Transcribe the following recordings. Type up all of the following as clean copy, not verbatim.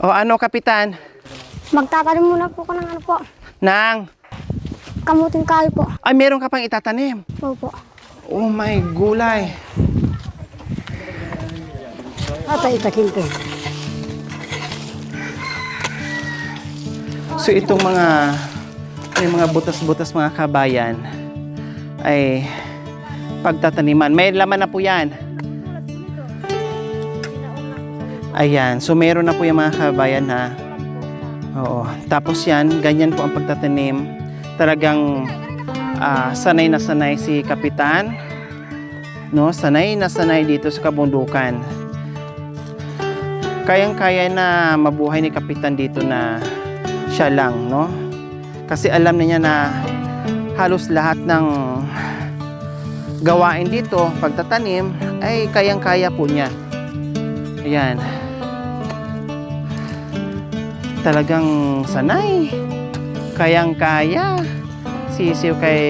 O ano, Kapitan? Magtatanim muna po ko ng ano po. Nang, Kamuting kahoy po. ay meron ka pang itatanim. Opo. Oh my gulay. Atay itakin ko. So itong may mga butas-butas mga kabayan ay pagtataniman. May laman na po yan. Ayan. So meron na po yung mga kabayan ha. Oo. Tapos yan, ganyan po ang pagtatanim. Talagang sanay na sanay si Kapitan. No? Sanay na sanay dito sa kabundukan. Kayang-kaya na mabuhay ni Kapitan dito na siya lang, no? Kasi alam niya na halos lahat ng gawain dito, pagtatanim, ay kayang-kaya po niya. Ayan. Talagang sanay. Kayang-kaya. Sisiw kay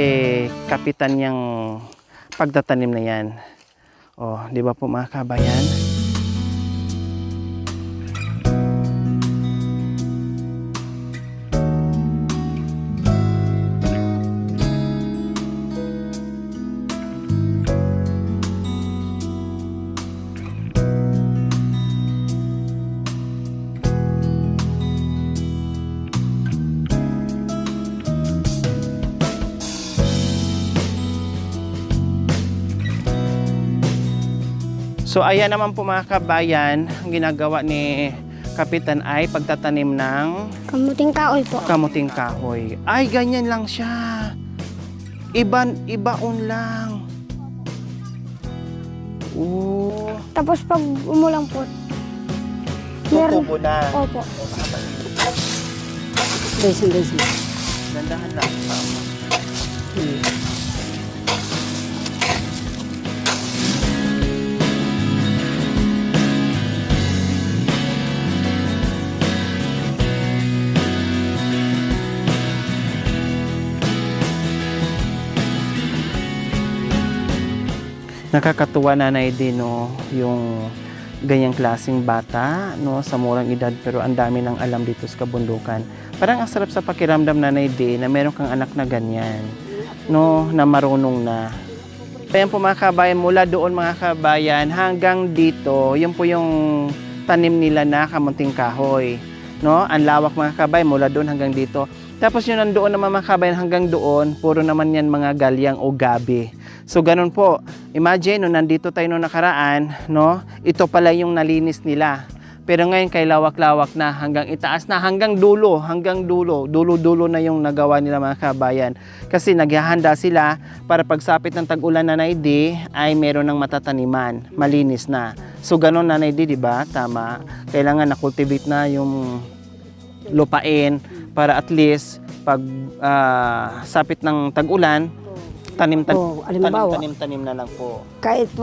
Kapitan niyang pagtatanim na yan. Oh, di ba po mga kabayan? So ayan naman po mga kabayan, ang ginagawa ni Kapitan ay pagtatanim ng Kamuting kahoy po. kamuting kahoy. Ay, ganyan lang siya. Ibaon lang. Oo. Tapos pag umulang po, Tutubo na. Opo. Desin. Dandahan lang. Nakakatuwa nanay din, no, yung ganyang klaseng bata, no, sa murang edad pero ang dami ng alam dito sa kabundukan. Parang ang sarap sa pakiramdam nanay din na meron kang anak na ganyan, no, na marunong na. Ayan po mga kabayan, mula doon mga kabayan hanggang dito, yun po yung tanim nila na kamunting kahoy, no. Ang lawak mga kabayan mula doon hanggang dito. Tapos yun nandoon naman mga kabayan hanggang doon, puro naman yan mga galyang o gabi. So ganun po, imagine no, nandito tayo nung nakaraan, no? Ito pala yung nalinis nila. Pero ngayon kay lawak-lawak na hanggang itaas na, hanggang dulo na yung nagawa nila mga kabayan. Kasi naghahanda sila para pagsapit ng tag-ulan na naidi ay meron ng matataniman, malinis na. So ganun na naidi, di ba? Tama. Kailangan na-cultivate na yung lupain para at least pag sapit ng tag-ulan, tanim na lang po. Kahit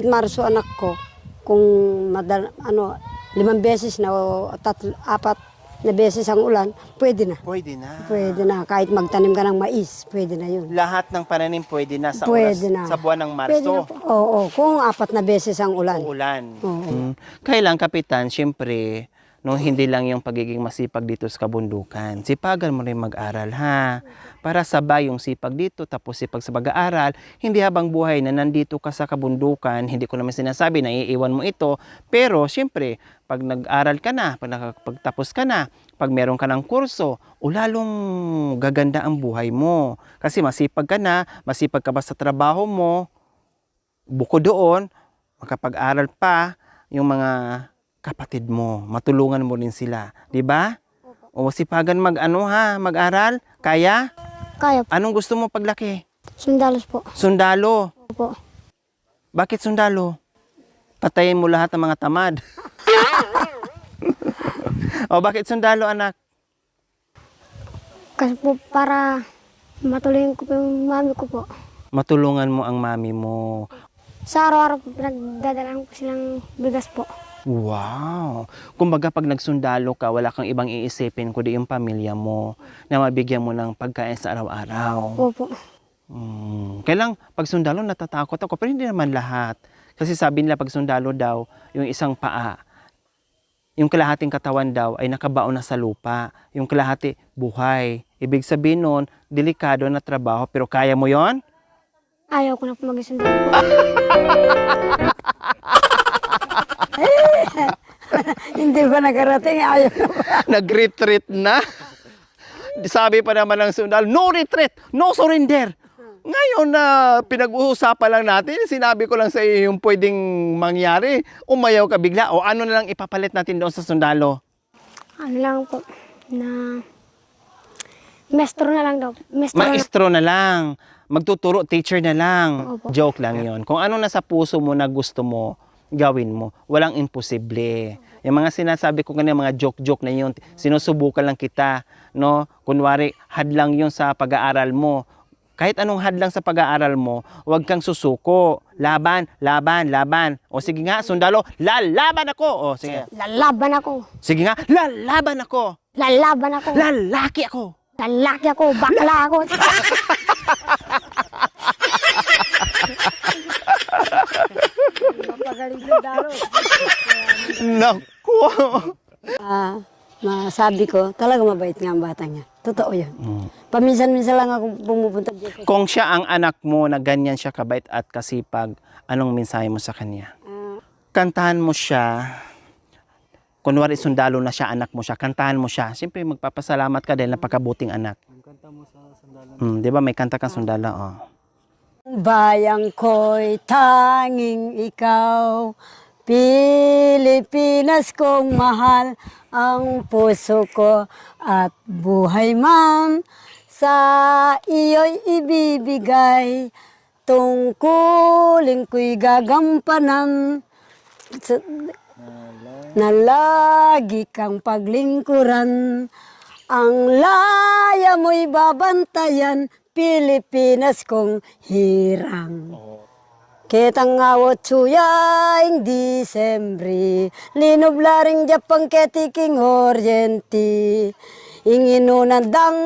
Marso anak ko, kung 5 beses na o 4 na beses ang ulan, pwede na. Pwede na. Pwede na. Kahit magtanim ka ng mais, pwede na yun. Lahat ng pananim pwede na sa Pwede oras, na. sa buwan ng Pwede na Marso. po. Oo, kung 4 na beses ang ulan. Uulan. Oo. Kailang Kapitan, syempre, no, hindi lang yung pagiging masipag dito sa kabundukan. Sipagan mo rin mag-aral, ha? Para sabay yung sipag dito, tapos sipag sa pag-aaral. Hindi habang buhay na nandito ka sa kabundukan, hindi ko naman sinasabi na iiwan mo ito. Pero, syempre, pag nag-aral ka na, pag nakapagtapos ka na, pag meron ka ng kurso, lalong gaganda ang buhay mo. Kasi masipag ka na, masipag ka ba sa trabaho mo, bukod doon, makapag-aral pa yung mga kapatid mo, matulungan mo rin sila, 'di ba? O sipagan mag-aral, kaya? Kaya po. Anong gusto mo paglaki? Sundalos po. Sundalo. Opo. Bakit sundalo? Patayin mo lahat ng mga tamad. O bakit sundalo, anak? Kasi po para matuloy ko po yung mami ko po. Matulungan mo ang mami mo. Sa araw-araw po pinagdadalaan ko silang bigas po. Wow! Kumbaga pag nagsundalo ka, wala kang ibang iisipin kundi yung pamilya mo na mabigyan mo ng pagkain sa araw-araw. Opo. Kailang pag sundalo natatakot ako, pero hindi naman lahat. Kasi sabi nila pag sundalo daw, yung isang paa, yung kalahating katawan daw ay nakabaon na sa lupa. Yung kalahati, buhay. Ibig sabihin nun, delikado na trabaho, pero kaya mo yon? Ayaw ko na po mag-sundalo. Hindi ba nakarating? Ayaw na ba? Nag-retreat na. Sabi pa naman ng sundalo, no retreat, no surrender. Ngayon na pinag-uusapan lang natin, sinabi ko lang sa iyo yung pwedeng mangyari. Umayaw ka bigla o ano na lang ipapalit natin doon sa sundalo? Ano lang po, na maestro na lang daw. Maestro na lang. Magtuturo, teacher na lang. Opo. Joke lang yon. Kung ano nasa puso mo na gusto mo, gawin mo. Walang imposible. Yung mga sinasabi ko kanina, mga joke-joke na yun, sinusubukan lang kita. No? Kunwari, hadlang yun sa pag-aaral mo. Kahit anong hadlang sa pag-aaral mo, huwag kang susuko. Laban, laban, laban. O sige nga, sundalo, lalaban ako. O sige. Lalaban ako. Sige nga, lalaban ako. Lalaban ako. Lalaki ako. Lalaki ako. Bakla ako. Mapagaling sundalo. Naku. Masabi ko, talaga mabait nga ang bata niya. Totoo yun. Paminsan-minsan lang ako pumupunta dito. Kung siya ang anak mo na ganyan siya kabait at kasipag, anong mensahe mo sa kanya? Kantahan mo siya. Kunwari sundalo na siya, anak mo siya, kantahan mo siya. Siyempre magpapasalamat ka dahil napakabuting anak. Kanta mo sa sundalo. 'Di ba may kanta kang sundalo? Oh. Bayang ko'y tanging ikaw, Pilipinas kong mahal, ang puso ko at buhay ma'am, sa iyo'y ibibigay, tungkulin ko'y gagampanan, na lagi kang paglingkuran, ang laya mo'y babantayan, Pilipinas kong hirang. Ketang awot suyaing Disembre, linublaring Japang ketiking Oriente, inginunan dang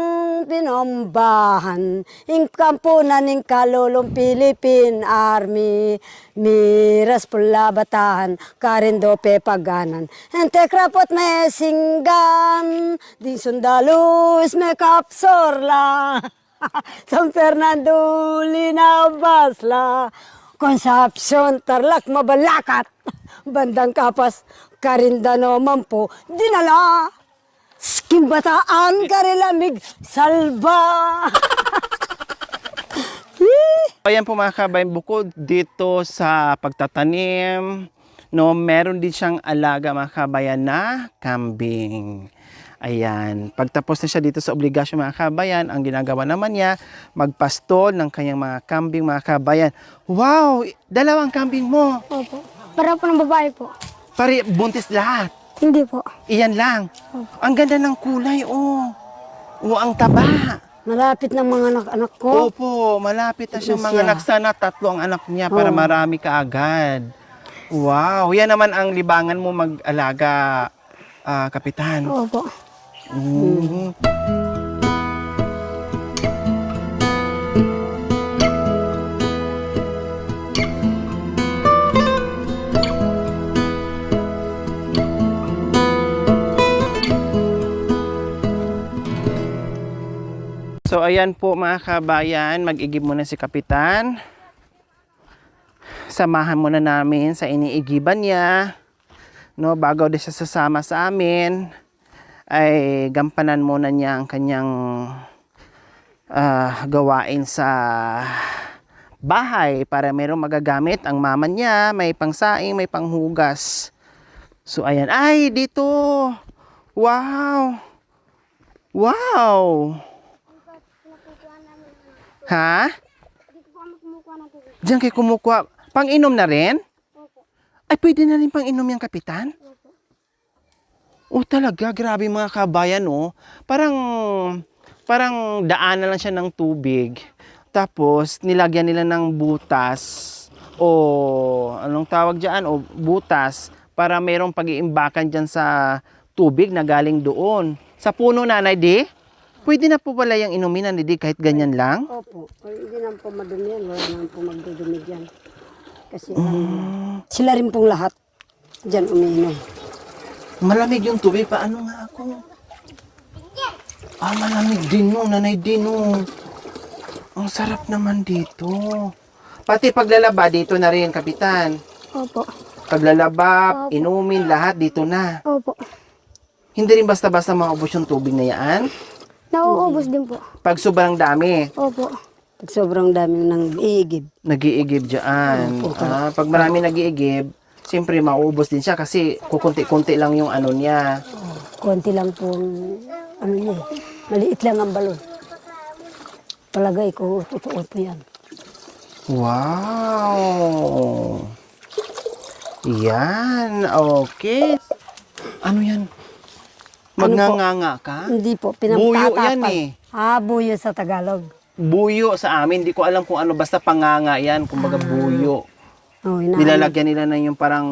pinombahan, ing kampunan ing kalulong Philippine Army, miras pula batahan, karindo pepaganan, ente krapot me singgan, di sundalus me kapsorla, San Fernando linabasla, Concepcion, Tarlac, Mabalacat, Bandang Kapas, Carindano, Mampo, dinala, Skimbataan, Karilamig, Salba. Ayan po mga kabayan, bukod dito sa pagtatanim, no, meron din siyang alaga mga kabayan na kambing. Ayan, pagtapos na siya dito sa obligasyon mga kabayan, ang ginagawa naman niya, magpastol ng kanyang mga kambing mga kabayan. Wow! Dalawang kambing mo. Opo. Para po ng babae po. Pare, buntis lahat. Hindi po. Iyan lang. Ang ganda ng kulay, oh. O, ang taba. Malapit ng mga anak-anak ko. Opo, malapit na siyang Yes, mga yeah. anak. Sana 3 ang anak niya para marami ka agad. Wow, yan naman ang libangan mo mag-alaga, Kapitan. Opo. Mm. So ayan po mga kabayan, mag-igib muna si Kapitan. Samahan muna namin sa iniigiban niya. No, bago din siya sasama sa amin, ay gampanan muna niya ang kanyang gawain sa bahay para mayroong magagamit ang mama niya, may pangsaing, may panghugas. So ayan, ay dito. Wow. Wow. Ha? Diyan kayo kumukuha. Pang-inom na rin? Ay, pwede na rin pang-inom yung Kapitan? Oh, talaga. Grabe mga kabayan, oh. Parang daan na lang siya ng tubig. Tapos, nilagyan nila ng butas. O, anong tawag dyan? O, butas. Para mayroong pag-iimbakan dyan sa tubig na galing doon. Sa puno, Nanay Di? Pwede na po pala yung inumin, Nanay Di, kahit ganyan lang? Opo. Ay, hindi naman po madumi yan. Wala naman po magdudumi dyan. Kasi sila rin pong lahat dyan umiinom. Malamig yung tubig. Paano nga ako? Malamig din no, Nanay Dino. Ang sarap naman dito. Pati paglalaba, dito na rin, Kapitan. Opo. Paglalaba, inumin, lahat dito na. Opo. Hindi rin basta-basta maubos yung tubig na yan. Nauubos din po. Pag sobrang dami, Opo. Pag sobrang dami nang iigib. nag-iigib dyan. Pag marami nag-iigib, siyempre maubos din siya kasi kukunti-kunti lang yung ano niya. Konti lang po ano niya. Maliit lang ang balon. Palagay ko, totoo po yan. Wow! Yan, okay. Ano yan? Magnganganga ka? Hindi po, Buyo pinamtatapal. yan eh. Buyo sa Tagalog. Buyo sa amin, di ko alam kung ano, basta panganga yan, kumbaga buyo. Oh, Nilalagyan nila na yung parang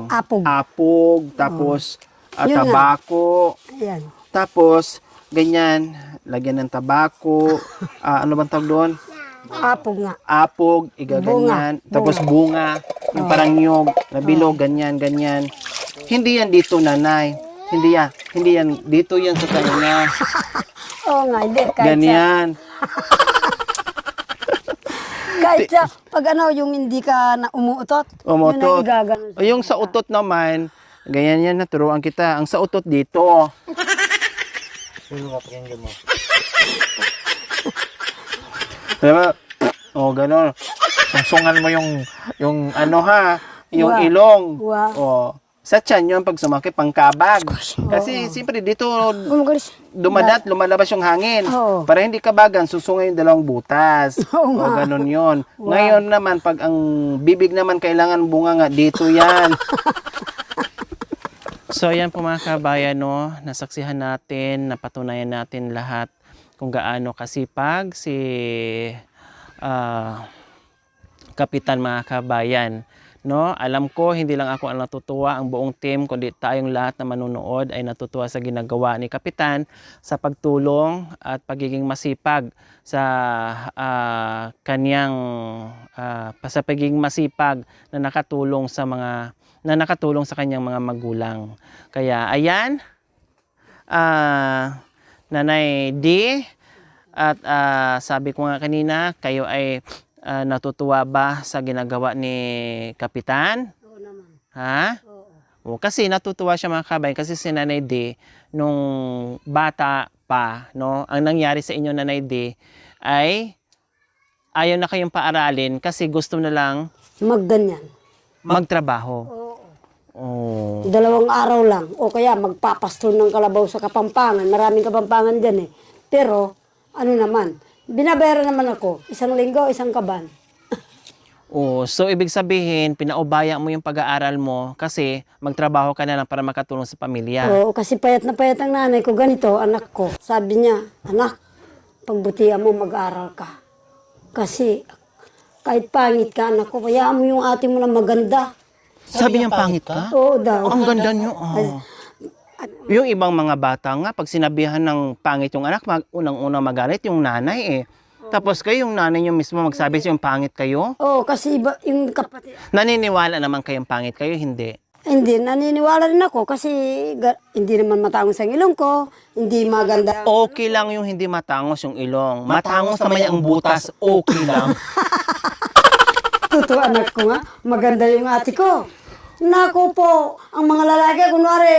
apog. apog, tapos Yun nga. tabako, Ayan. tapos ganyan, lagyan ng tabako, ano bang tawag doon? Apog nga. Apog, igaganyan, Bunga. tapos bunga, yung parang nyog, nabilog, ganyan, ganyan. Hindi yan dito, Nanay. Hindi yan, dito yan sa kanina. Oo nga, hindi. Kahit Ganyan. kahit sa, pag ano, yung hindi ka na umuutot. Yun Umutot. ang igaganon. O yung sa utot naman, ganyan yan, naturuan kita. Ang sa utot dito. Diba? O, gano'n. Sungsungan mo yung ano ha, yung Wow. ilong. Wow. O, sa tiyan yun pag sumakit, pangkabag. Kasi siyempre dito Gumagalis. lumalabas yung hangin. Oo. Para hindi kabagan, susungay yung dalawang butas. Oo O, nga. ganun yun. Ngayon naman, pag ang bibig naman kailangan bunga nga, dito yan. So, ayan po mga kabayan, no? Nasaksihan natin, napatunayan natin lahat kung gaano kasipag si Kapitan mga kabayan. No? Alam ko, hindi lang ako ang natutuwa, ang buong team, kundi tayong lahat na manunood ay natutuwa sa ginagawa ni Kapitan sa pagtulong at pagiging masipag sa kanyang sa pagiging masipag na nakatulong sa kanyang mga magulang. Kaya ayan, Nanay D, at sabi ko nga kanina, kayo ay natutuwa ba sa ginagawa ni Kapitan? Oo naman. Ha? Oo. O, kasi natutuwa siya mga kabayan kasi si Nanay D nung bata pa, no, ang nangyari sa inyo Nanay D ay ayaw na kayong paaralin kasi gusto na lang Magganyan. magtrabaho. Oo. Oh. 2 araw lang. O kaya magpapastol ng kalabaw sa Kapampangan. Maraming Kapampangan dyan eh. Pero, ano naman, binabayaran naman ako. 1 linggo, 1 kaban. Oh, so ibig sabihin, pinaubaya mo yung pag-aaral mo kasi magtrabaho ka na lang para makatulong sa pamilya. Oo, kasi payat na payat ang nanay ko. Ganito, anak ko. Sabi niya, anak, pagbutihan mo, mag-aral ka. Kasi, kahit pangit ka, anak ko, hayaan mo yung ate mo na maganda. Sabi niya pangit ka? Oo daw. Ang ganda niyo. Yung ibang mga bata nga, pag sinabihan ng pangit yung anak, unang-unang magalit yung nanay eh. Tapos kayo, yung nanay niyo mismo magsabi sa yung pangit kayo? Oo, kasi iba, yung kapatid. Naniniwala naman kayong pangit kayo, hindi? Hindi, naniniwala rin ako kasi hindi naman matangos ang ilong ko, hindi maganda. Okay lang yung hindi matangos yung ilong. Matangos naman ang butas, okay lang. Totoo anak ko nga, maganda yung ate ko. Naku po, ang mga lalaki, kunwari,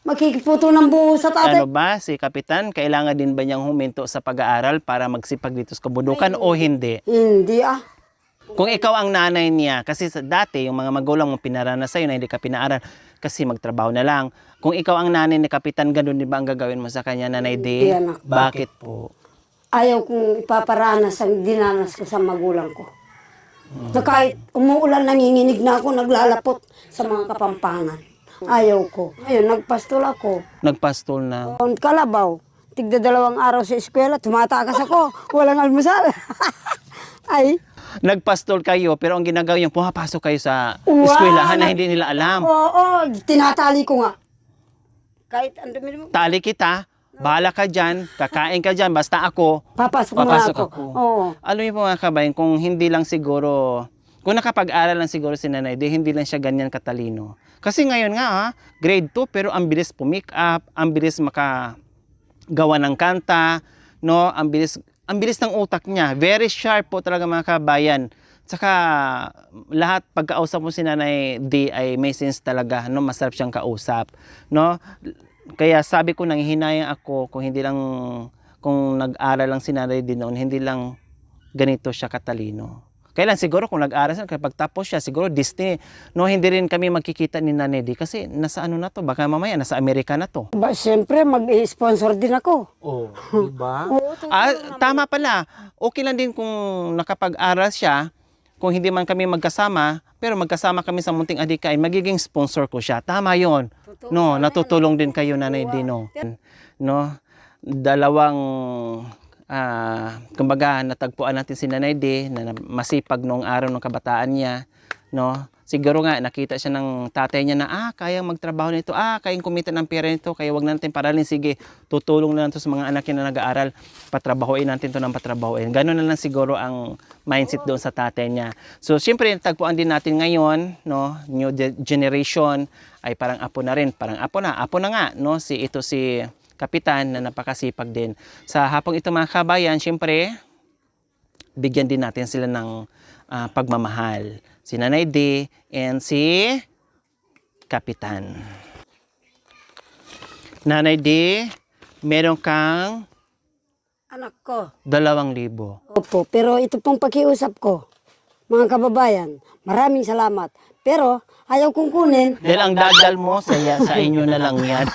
makikiputo ng buho sa tate. Ano ba, si Kapitan, kailangan din ba niyang huminto sa pag-aaral para magsipag dito sa kabundukan o hindi? Hindi ah. Kung ikaw ang nanay niya, kasi dati yung mga magulang mo pinaranas sa'yo na hindi ka pinaaral kasi magtrabaho na lang. Kung ikaw ang nanay ni Kapitan, ganun din ba ang gagawin mo sa kanya, Nanay D? Hindi, anak. Bakit po? Ayaw kong ipaparanas ang dinanas ko sa magulang ko. Na kahit umuulan, nanginginig na ako, naglalapot sa mga Kapampangan. Ayaw ko. Ayun, nagpastol ako. Nagpastol na. On kalabaw, tigda 2 araw sa eskwela, tumatakas ako, walang almusal. Ay, Nagpastol kayo, pero ang ginagawa yung pumapasok kayo sa Wow! eskwelahan na hindi nila alam. oo, tinatali ko nga. Kahit ang dumi mo, Tali kita, bahala ka dyan, kakain ka dyan, basta ako, papasok papasok na ako. ako. Oo. Alam niyo po mga kabayan, kung hindi lang siguro Kung nakapag-aral lang siguro si Nanay D, hindi lang siya ganyan katalino. Kasi ngayon nga, grade 2, pero ang bilis pumick up, ang bilis makagawa ng kanta, no? Ang bilis ng utak niya. Very sharp po talaga mga kabayan. Saka lahat pagkausap mo si Nanay D ay may sense talaga, no? Masarap siyang kausap, no? Kaya sabi ko nanghihinayang ako kung nag-aral lang si Nanay D noon, hindi lang ganito siya katalino. Kailan siguro kung nag-aral siya, kapag tapos siya, siguro Disney, no? Hindi rin kami magkikita ni Nanay D kasi nasa ano na to, baka mamaya nasa Amerika na to. Ba, siyempre, mag-sponsor din ako. Oh, di ba? Oo, Tama pala. Okay lang din kung nakapag-aral siya, kung hindi man kami magkasama, pero magkasama kami sa Munting Adikay, magiging sponsor ko siya. Tama 'yon. No, natutulong din kayo Nanay D, no. No, dalawang kumbaga natagpuan natin si Nanay D na masipag noong araw ng kabataan niya, no. Siguro nga nakita siya ng tatay niya na kayang magtrabaho nito, kayang kumita ng pera nito, kaya wag natin paralin, sige, tutulong na lang to sa mga anak niya na nag-aaral, patrabahuin natin to ng patrabahuin. Gano'n na lang siguro ang mindset doon sa tatay niya. So, siyempre, tagpuan din natin ngayon, no, new generation, ay parang apo na rin, apo na nga, no, si Kapitan na napakasipag din. Sa hapong ito mga kabayan, siyempre, bigyan din natin sila ng pagmamahal. Si Nanay D and si Kapitan. Nanay D, meron kang Anak ko. 2,000. Opo, pero ito pong pakiusap ko, mga kababayan, maraming salamat. Pero ayaw kong kunin. Dahil ang dadal mo, sa inyo na lang yan.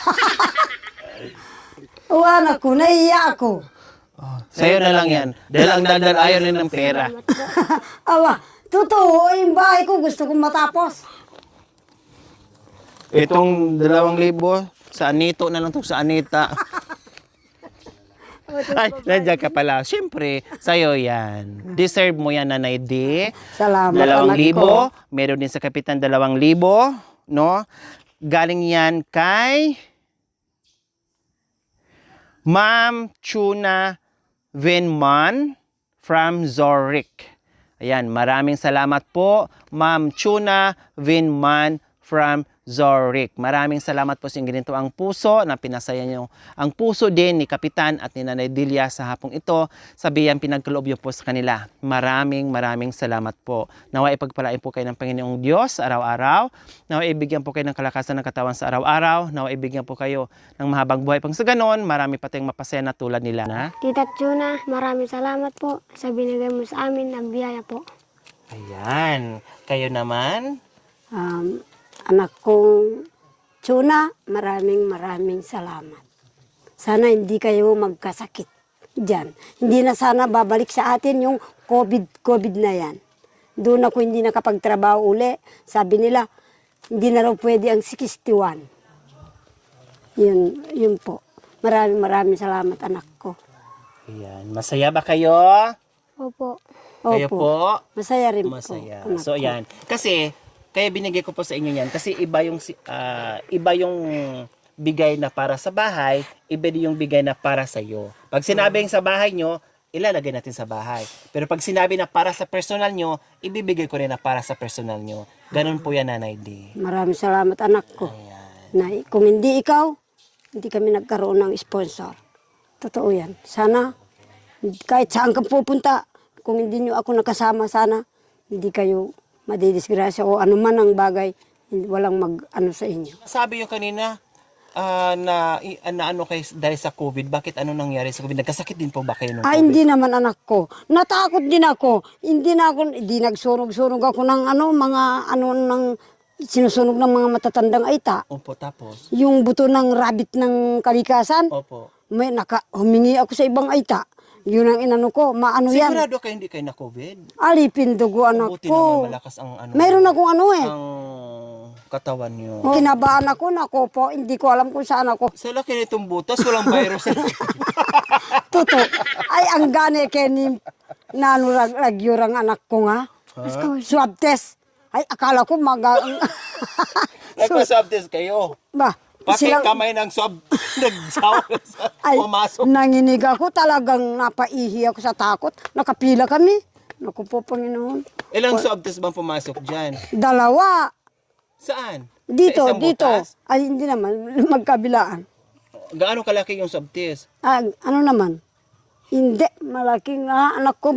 O anak ko, naiiya ako. Sa'yo na lang yan. Dahil ang dadal ayaw rin ng pera. Awa, totoo, yung bahay ko gusto kong matapos. Itong 2,000, sa Anito na lang to, sa Anita. Ay, nandiyan ka pala. Siyempre, sa'yo yan. Deserve mo yan, Nanay D. Salamat, anak 2,000. ko. Meron din sa Kapitan 2,000, no? Galing yan kay Ma'am Chuna Venman from Zurich. Ayan, maraming salamat po, Ma'am Chuna Venman from Zurich. Maraming salamat po sa ganito ang puso na pinasaya niyo ang puso din ni Kapitan at ni Nanay Delia sa hapong ito. Sabihan pinagkaloob niyo po sa kanila. Maraming salamat po. Nawa ipagpalain po kayo ng Panginoong Diyos araw-araw. Nawa ibigyan po kayo ng kalakasan ng katawan sa araw-araw. Nawa ibigyan po kayo ng mahabang buhay pang sa ganon. Marami pa tayong mapasaya na tulad nila. Na? Tita Chuna, maraming salamat po sa binigay mo sa amin ng biyaya po. Ayan. Kayo naman? Anak kong Chuna, maraming salamat. Sana hindi kayo magkasakit dyan. Hindi na sana babalik sa atin yung COVID na yan. Doon ako hindi nakapagtrabaho uli. Sabi nila, hindi na raw pwede ang 61. Yun po. Maraming salamat, anak ko. Ayan. Masaya ba kayo? Opo. Kayo po? Masaya rin Masaya. po. anak So, ko. ayan. Kasi, kaya binigay ko po sa inyo yan. Kasi iba yung bigay na para sa bahay, iba din yung bigay na para sa iyo. Pag sinabing sa bahay nyo, ilalagay natin sa bahay. Pero pag sinabi na para sa personal nyo, ibibigay ko rin na para sa personal nyo. Ganun po yan, Nanay D. Maraming salamat, anak ko. Na, kung hindi ikaw, hindi kami nagkaroon ng sponsor. Totoo yan. Sana, kahit saan ka pupunta, kung hindi nyo ako nakasama, sana, hindi kayo madidisgrasya o ano man ang bagay, walang mag-ano sa inyo. Sabi yung kanina, na ano kayo dahil sa COVID, bakit ano nangyari sa COVID? Nagkasakit din po ba kayo ng COVID? Hindi naman, anak ko. Natakot din ako. Hindi nagsunog-sunog ako ng sinusunog ng mga matatandang aita. Opo, tapos? Yung buto ng rabbit ng kalikasan, Opo. humingi ako sa ibang aita. Yun ang inano ko, maano yan. Sigurado kayo hindi kayo na COVID? Alipin dugo, anak Buti ko. naman malakas ang ano. Meron akong ang katawan nyo. Kinabahan ako, nako po, hindi ko alam kung saan ako. Sa laki nitong butas, walang virus. Totoo. Ay, ang gani keni nanulag-lagyurang anak ko nga. Swab test. Ay, akala ko Nagpa-swab test kayo. Ba, Pati kamay ng swab, ay, pumasok. nanginig ako, talagang napaihi ako sa takot. Nakapila kami. Naku po, Panginoon. Ilang swab test bang pumasok dyan? 2. Saan? Dito, Sa isang dito. butas? Ay, hindi naman. Magkabilaan. Gaano kalaki yung swab test? Ano naman? Hindi. Malaking anak ko.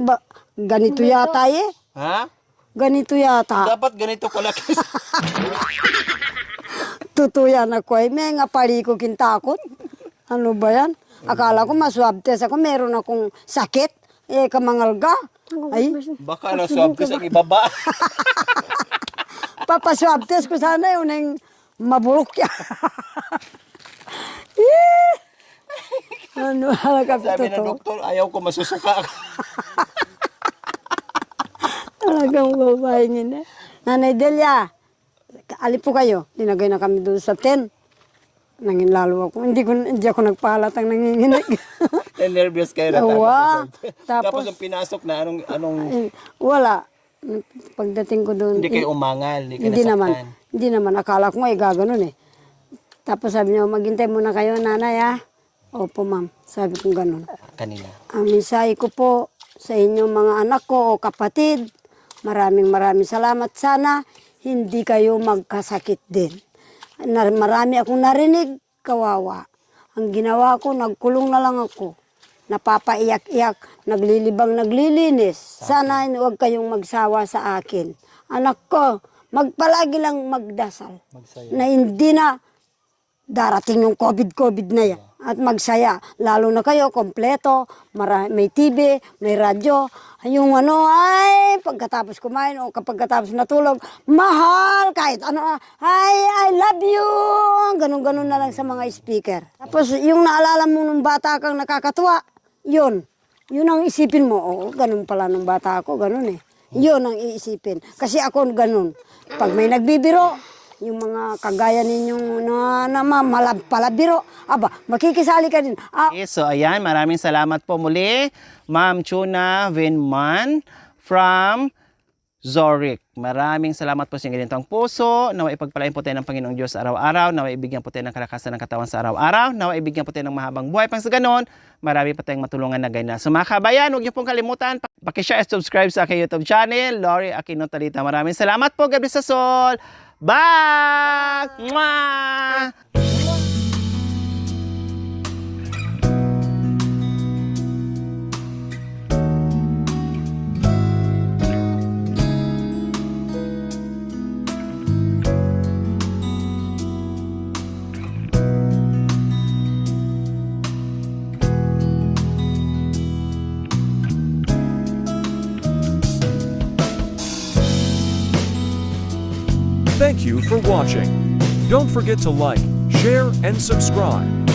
Ganito yata eh. Ha? Ganito yata. Dapat ganito kalaki. Tutuyan ako eh. May nga pari ko kintakot. Ano ba yan? Akala ko maswab test ako. Meron akong sakit. Eh, kamangalga. Ay, Baka na swab test ang ibaba. papaswab test ko sana yun yung maburok yan. Ano, halakap Sabi ng totoo. doktor, ayaw ko masusuka. Talagang babahingin eh. Nanay Delia, alip po kayo. Dinagay na kami doon sa 10. Nangin lalo ako. Hindi ako nagpahalatang nanginginig. Nervous kayo na Wow. Tapos yung pinasok na anong Eh, wala. Pagdating ko doon, hindi kayo umangal, hindi kayo hindi naman. nasaktan. Hindi naman. Akala ko nga gaganon eh. Tapos sabi niya, maghintay muna kayo, nanay ah. Opo, ma'am. Sabi ko ganun. Kanina. Ang mensahe ko po sa inyong mga anak ko o kapatid, maraming salamat. Sana hindi kayo magkasakit din. Marami akong narinig, kawawa. Ang ginawa ko, nagkulong na lang ako. Napapaiyak-iyak, naglilinis. Sana huwag kayong magsawa sa akin. Anak ko, magpalagi lang magdasal. Magsaya. Na hindi na darating yung COVID na yan. At magsaya. Lalo na kayo, kompleto, may TV, may radyo. Yung ano, ay, pagkatapos kumain o pagkatapos natulog, mahal, kahit ano, I love you. Ganun-ganun na lang sa mga speaker. Tapos yung naalala mo nung bata kang nakakatuwa, yun ang isipin mo. Oo, ganun pala nung bata ako, ganun eh. Yun ang iisipin. Kasi ako ganun. Pag may nagbibiro, yung mga kagaya ninyong palabiro, makikisali ka din. Okay, so ayan, maraming salamat po muli, Ma'am Chuna Vinman from Zurich. Maraming salamat po sa inyong ganitong puso. Nawa ipagpalain po tayo ng Panginoong Diyos araw-araw. Nawa ibigyan po tayo ng kalakasan ng katawan sa araw-araw. Nawa ibigyan po tayo ng mahabang buhay. Pang sa ganon, marami pa tayong matulungan na ganyan. So mga kabayan, huwag niyo pong kalimutan, pakishare at subscribe sa aking YouTube channel, Lori Aquino Talita. Maraming salamat po. God bless us all. Bye! Mwah! Thank you for watching. Don't forget to like, share, and subscribe.